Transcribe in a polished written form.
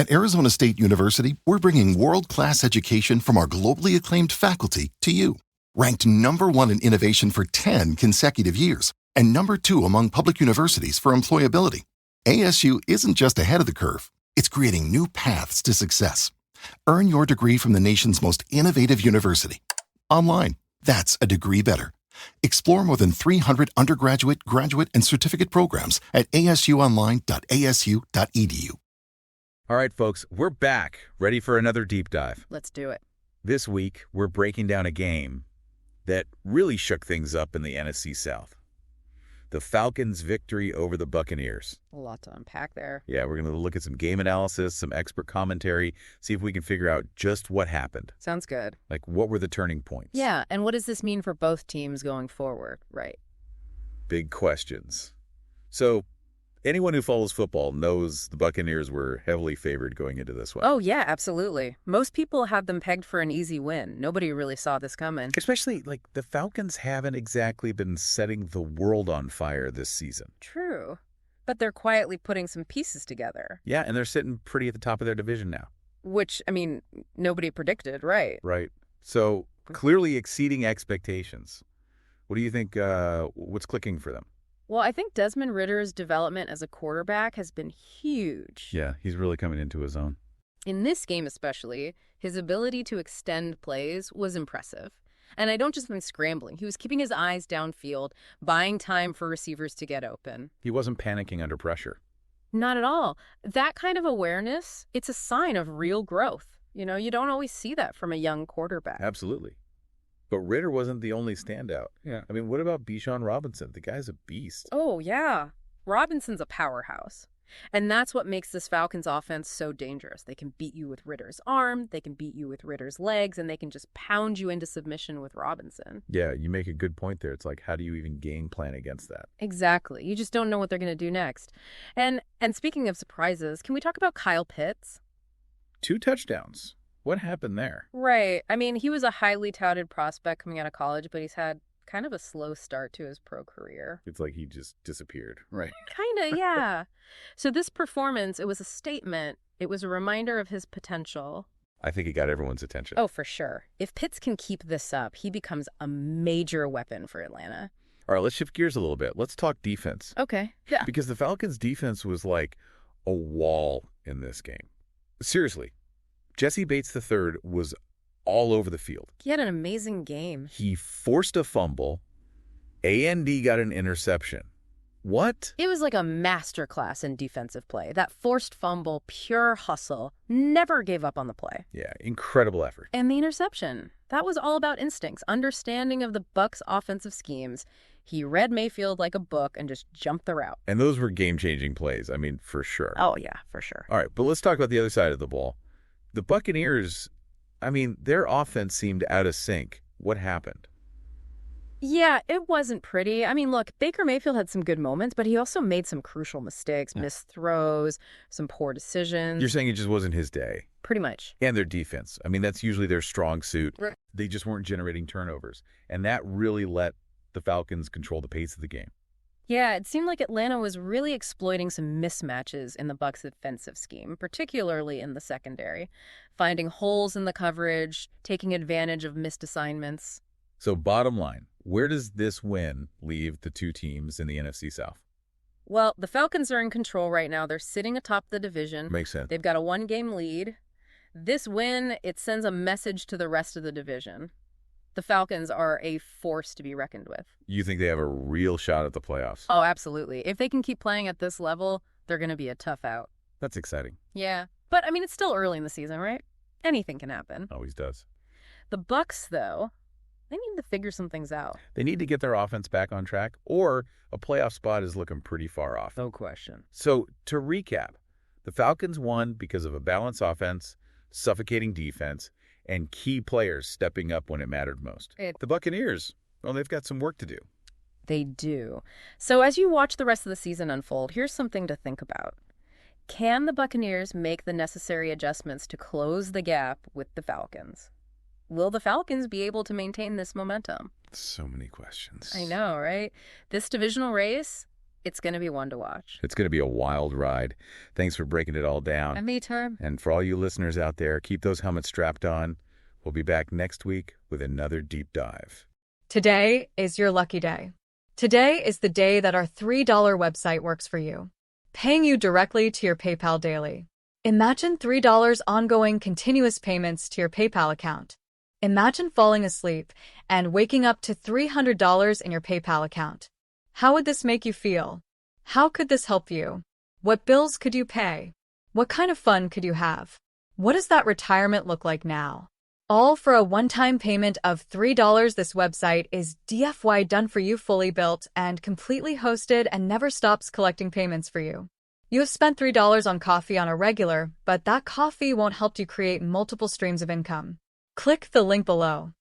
At Arizona State University, we're bringing world-class education from our globally acclaimed faculty to you. Ranked #1 in innovation for 10 consecutive years and #2 among public universities for employability, ASU isn't just ahead of the curve, it's creating new paths to success. Earn your degree from the nation's most innovative university. Online, that's a degree better. Explore more than 300 undergraduate, graduate, and certificate programs at asuonline.asu.edu. All right, folks, we're back, ready for another deep dive. Let's do it. This week, we're breaking down a game that really shook things up in the NFC South. The Falcons' victory over the Buccaneers. A lot to unpack there. Yeah, we're going to look at some game analysis, some expert commentary, see if we can figure out just what happened. Sounds good. Like, what were the turning points? Yeah, and what does this mean for both teams going forward, right? Big questions. So, anyone who follows football knows the Buccaneers were heavily favored going into this one. Oh, yeah, absolutely. Most people had them pegged for an easy win. Nobody really saw this coming. Especially, like, the Falcons haven't exactly been setting the world on fire this season. True. But they're quietly putting some pieces together. Yeah, and they're sitting pretty at the top of their division now. Which, I mean, nobody predicted, right? Right. So, clearly exceeding expectations. What do you think, what's clicking for them? Well, I think Desmond Ridder's development as a quarterback has been huge. Yeah, he's really coming into his own. In this game especially, his ability to extend plays was impressive. And I don't just mean scrambling. He was keeping his eyes downfield, buying time for receivers to get open. He wasn't panicking under pressure. Not at all. That kind of awareness, it's a sign of real growth. You know, you don't always see that from a young quarterback. Absolutely. But Ridder wasn't the only standout. Yeah. I mean, what about Bijan Robinson? The guy's a beast. Oh, yeah. Robinson's a powerhouse. And that's what makes this Falcons offense so dangerous. They can beat you with Ridder's arm, they can beat you with Ridder's legs, and they can just pound you into submission with Robinson. Yeah, you make a good point there. It's like, how do you even game plan against that? Exactly. You just don't know what they're going to do next. And speaking of surprises, can we talk about Kyle Pitts? 2 touchdowns. What happened there? Right. I mean, he was a highly touted prospect coming out of college, but he's had kind of a slow start to his pro career. It's like he just disappeared, right? Kind of, yeah. So this performance, it was a statement. It was a reminder of his potential. I think he got everyone's attention. Oh, for sure. If Pitts can keep this up, he becomes a major weapon for Atlanta. All right, let's shift gears a little bit. Let's talk defense. Okay. Yeah. Because the Falcons' defense was like a wall in this game. Seriously. Jesse Bates III was all over the field. He had an amazing game. He forced a fumble. A&D got an interception. What? It was like a masterclass in defensive play. That forced fumble, pure hustle, never gave up on the play. Yeah, incredible effort. And the interception. That was all about instincts, understanding of the Bucs' offensive schemes. He read Mayfield like a book and just jumped the route. And those were game-changing plays, I mean, for sure. Oh, yeah, for sure. All right, but let's talk about the other side of the ball. The Buccaneers, I mean, their offense seemed out of sync. What happened? Yeah, it wasn't pretty. I mean, look, Baker Mayfield had some good moments, but he also made some crucial mistakes, missed throws, some poor decisions. You're saying it just wasn't his day? Pretty much. And their defense. I mean, that's usually their strong suit. Right. They just weren't generating turnovers. And that really let the Falcons control the pace of the game. Yeah, it seemed like Atlanta was really exploiting some mismatches in the Bucs' defensive scheme, particularly in the secondary, finding holes in the coverage, taking advantage of missed assignments. So bottom line, where does this win leave the 2 teams in the NFC South? Well, the Falcons are in control right now. They're sitting atop the division. Makes sense. They've got a 1-game lead. This win, it sends a message to the rest of the division. The Falcons are a force to be reckoned with. You think they have a real shot at the playoffs? Oh, absolutely. If they can keep playing at this level, they're going to be a tough out. That's exciting. Yeah. But, I mean, it's still early in the season, right? Anything can happen. Always does. The Bucs, though, they need to figure some things out. They need to get their offense back on track, or a playoff spot is looking pretty far off. No question. So, to recap, the Falcons won because of a balanced offense, suffocating defense, and key players stepping up when it mattered most. The Buccaneers, well, they've got some work to do. They do. So as you watch the rest of the season unfold, here's something to think about. Can the Buccaneers make the necessary adjustments to close the gap with the Falcons? Will the Falcons be able to maintain this momentum? So many questions. I know, right? This divisional race, It's going to be one to watch. It's going to be a wild ride. Thanks for breaking it all down. Anytime. And for all you listeners out there, keep those helmets strapped on. We'll be back next week with another deep dive. Today is your lucky day. Today is the day that our $3 website works for you, paying you directly to your PayPal daily. Imagine $3 ongoing continuous payments to your PayPal account. Imagine falling asleep and waking up to $300 in your PayPal account. How would this make you feel? How could this help you? What bills could you pay? What kind of fun could you have? What does that retirement look like now? All for a one-time payment of $3. This website is DFY done for you, fully built and completely hosted, and never stops collecting payments for you. You have spent $3 on coffee on a regular, but that coffee won't help you create multiple streams of income. Click the link below.